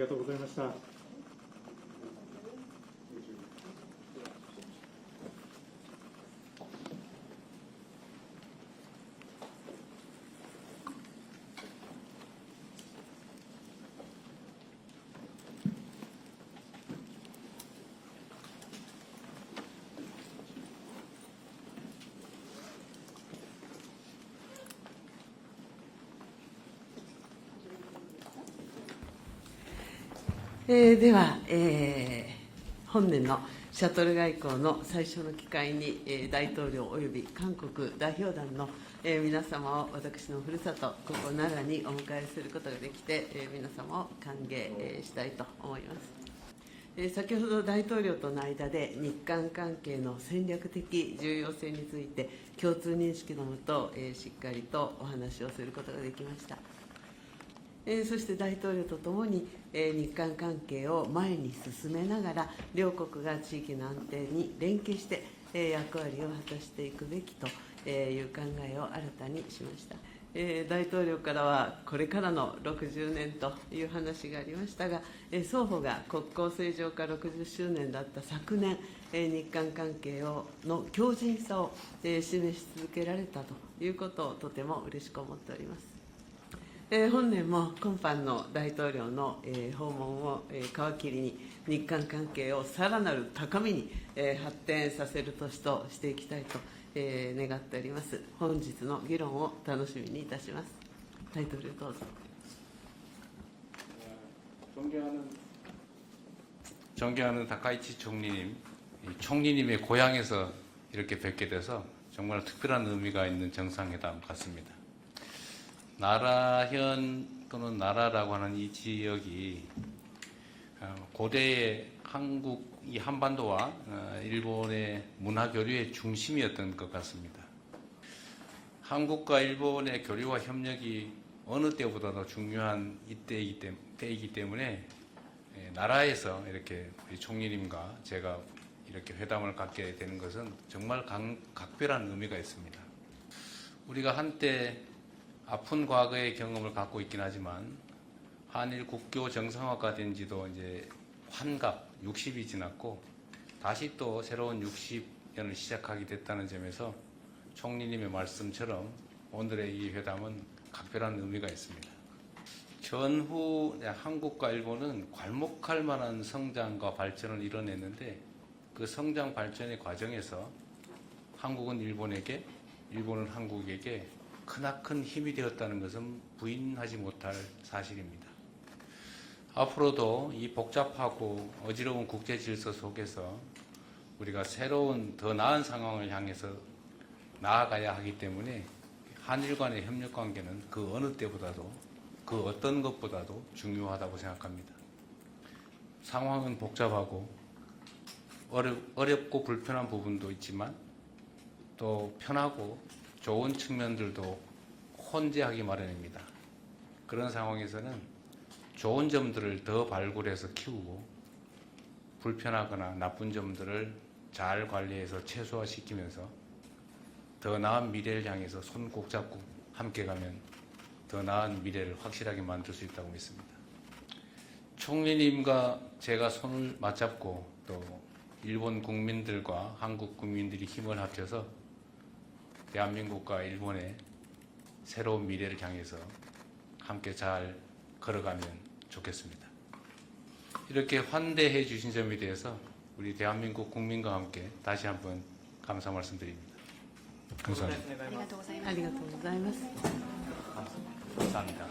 りがとうございました。では、本年のシャトル外交の最初の機会に、大統領および韓国代表団の、皆様を私のふるさと、ここ奈良にお迎えすることができて、皆様を歓迎、したいと思います。先ほど大統領との間で日韓関係の戦略的重要性について共通認識のもと、しっかりとお話をすることができました。そして大統領とともに、日韓関係を前に進めながら、両国が地域の安定に連携して、役割を果たしていくべきという考えを新たにしました。大統領からは、これからの60年という話がありましたが、双方が国交正常化60周年だった昨年、日韓関係の強靭さを示し続けられたということをとても嬉しく思っております。本年も今般の大統領の訪問を皮切りに、日韓関係をさらなる高みに発展させる年としていきたいと願っております。本日の議論を楽しみにいたします。大統領、どうぞ。존경하는 다카이치 총리님, 총리님의 고향에서 이렇게 뵙게 돼서 정말 특별한 의미가 있는 정상회담 같습니다. 나라현 또는 나라라고 하는 이 지역이 고대의 한국, 이 한반도와 일본의 문화교류의 중심이었던 것 같습니다. 한국과 일본의 교류와 협력이 어느 때보다도 중요한 때이기 때문에 나라에서 이렇게 우리 총리님과 제가 이렇게 회담을 갖게 되는 것은 정말 각별한 의미가 있습니다. 우리가 한때 아픈 과거의 경험을 갖고 있긴 하지만 한일 국교 정상화가 된 지도 이제 환갑 60이 지났고 다시 또 새로운 60년을 시작하게 됐다는 점에서 총리님의 말씀처럼 오늘의 이 회담은 각별한 의미가 있습니다. 전후 한국과 일본은 괄목할 만한 성장과 발전을 이뤄냈는데 그 성장 발전의 과정에서 한국은 일본에게, 일본은 한국에게 크나큰 힘이 되었다는 것은 부인하지 못할 사실입니다. 앞으로도 이 복잡하고 어지러운 국제 질서 속에서 우리가 새로운 더 나은 상황을 향해서 나아가야 하기 때문에 한일 간의 협력 관계는 그 어느 때보다도 그 어떤 것보다도 중요하다고 생각합니다. 상황은 복잡하고 어렵고 불편한 부분도 있지만 또 편하고 좋은 측면들도 혼재하기 마련입니다. 그런 상황에서는 좋은 점들을 더 발굴해서 키우고 불편하거나 나쁜 점들을 잘 관리해서 최소화시키면서 더 나은 미래를 향해서 손 꼭 잡고 함께 가면 더 나은 미래를 확실하게 만들 수 있다고 믿습니다. 총리님과 제가 손을 맞잡고 또 일본 국민들과 한국 국민들이 힘을 합쳐서 대한민국과 일본의 새로운 미래를 향해서 함께 잘 걸어가면 좋겠습니다. 이렇게 환대해 주신 점에 대해서 우리 대한민국 국민과 함께 다시 한번 감사 말씀드립니다. 감사합니다. 감사합니다. 감사합니다.